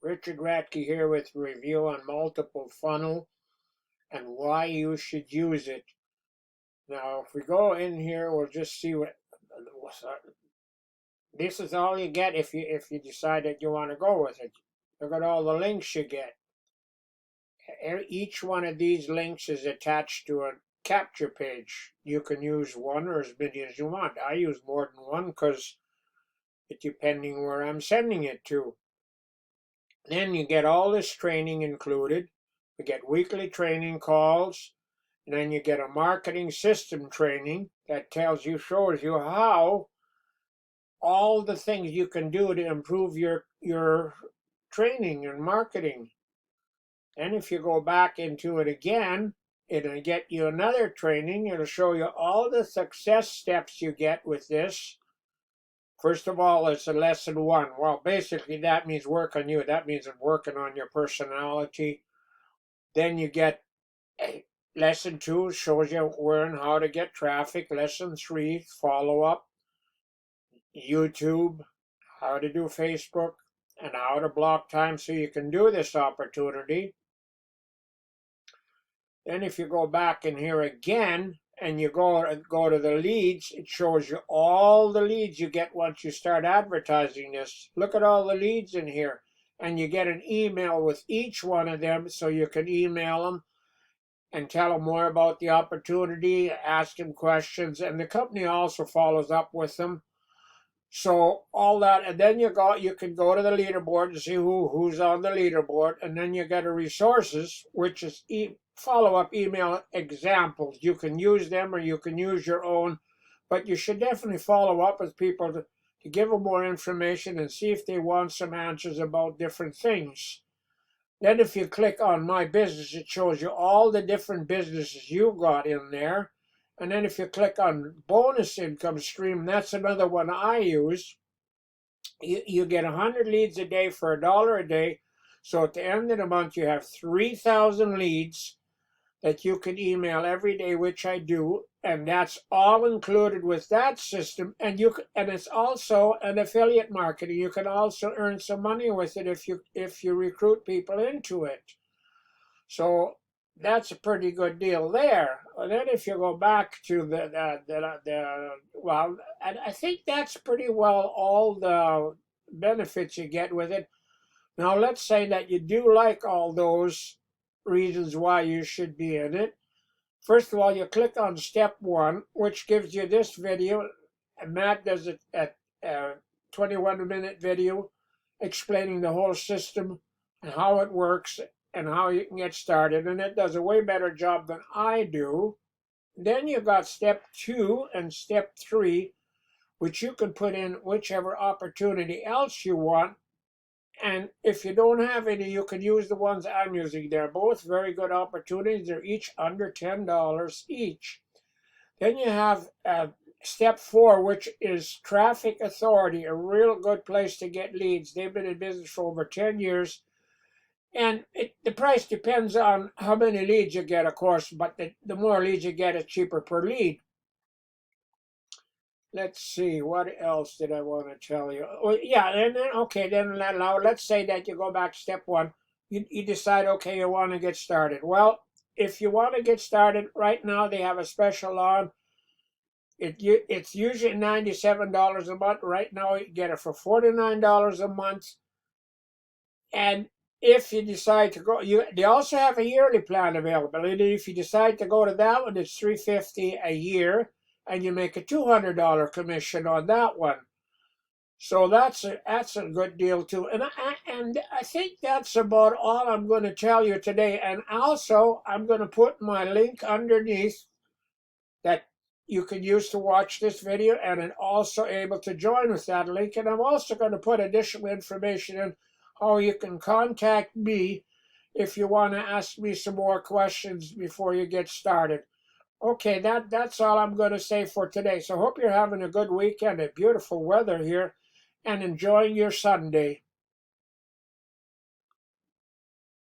Richard Ratke here with a review on multiple funnel and why you should use it. Now, if we go in here, we'll just see what this is all you get if you decide that you want to go with it. Look at all the links you get. Each one of these links is attached to a capture page. You can use one or as many as you want. I use more than one because it's depending where I'm sending it to. Then you get all this training included. You get weekly training calls, and then you get a marketing system training that shows you how all the things you can do to improve your training and marketing. And if you go back into it again, it'll get you another training. It'll show you all the success steps you get with this. First of all, it's a lesson one. Well, basically that means work on you. That means working on your personality. Then you get lesson two, shows you where and how to get traffic. Lesson three, follow up. YouTube, how to do Facebook, and how to block time so you can do this opportunity. Then if you go back in here again, and you go to the leads, it shows you all the leads you get once you start advertising this. Look at all the leads in here. And you get an email with each one of them, so you can email them and tell them more about the opportunity, ask them questions, and the company also follows up with them. So all that, and then you can go to the leaderboard and see who's on the leaderboard, and then you get a resources, which is follow-up email examples. You can use them or you can use your own, but you should definitely follow up with people to give them more information and see if they want some answers about different things. Then if you click on My Business, it shows you all the different businesses you've got in there. And then if you click on Bonus Income Stream, that's another one I use. You get 100 leads a day for $1 a day. So at the end of the month, you have 3,000 leads that you can email every day, which I do, and that's all included with that system. And it's also an affiliate marketing. You can also earn some money with it if you recruit people into it. So that's a pretty good deal there. And then if you go back to well, I think that's pretty well all the benefits you get with it. Now let's say that you do like all those reasons why you should be in it. First of all, you click on step one, which gives you this video. And Matt does it at a 21-minute video explaining the whole system and how it works and how you can get started. And it does a way better job than I do. Then you got step two and step three, which you can put in whichever opportunity else you want. And if you don't have any, you can use the ones I'm using. They're both very good opportunities. They're each under $10 each. Then you have step four, which is Traffic Authority, a real good place to get leads. They've been in business for over 10 years. And the price depends on how many leads you get, of course, but the more leads you get, it's cheaper per lead. Let's see, what else did I want to tell you? Oh, yeah, and then, okay, then now let's say that you go back to step one. You decide, okay, you want to get started. Well, if you want to get started, right now they have a special on. It's usually $97 a month. Right now you get it for $49 a month. And if you decide to go, they also have a yearly plan available. And if you decide to go to that one, it's $350 a year. And you make a $200 commission on that one. So that's a good deal too. And I think that's about all I'm going to tell you today. And also, I'm going to put my link underneath that you can use to watch this video, and I'm also able to join with that link. And I'm also going to put additional information in how you can contact me if you want to ask me some more questions before you get started. Okay, that's all I'm going to say for today. So hope you're having a good weekend, a beautiful weather here, and enjoying your Sunday.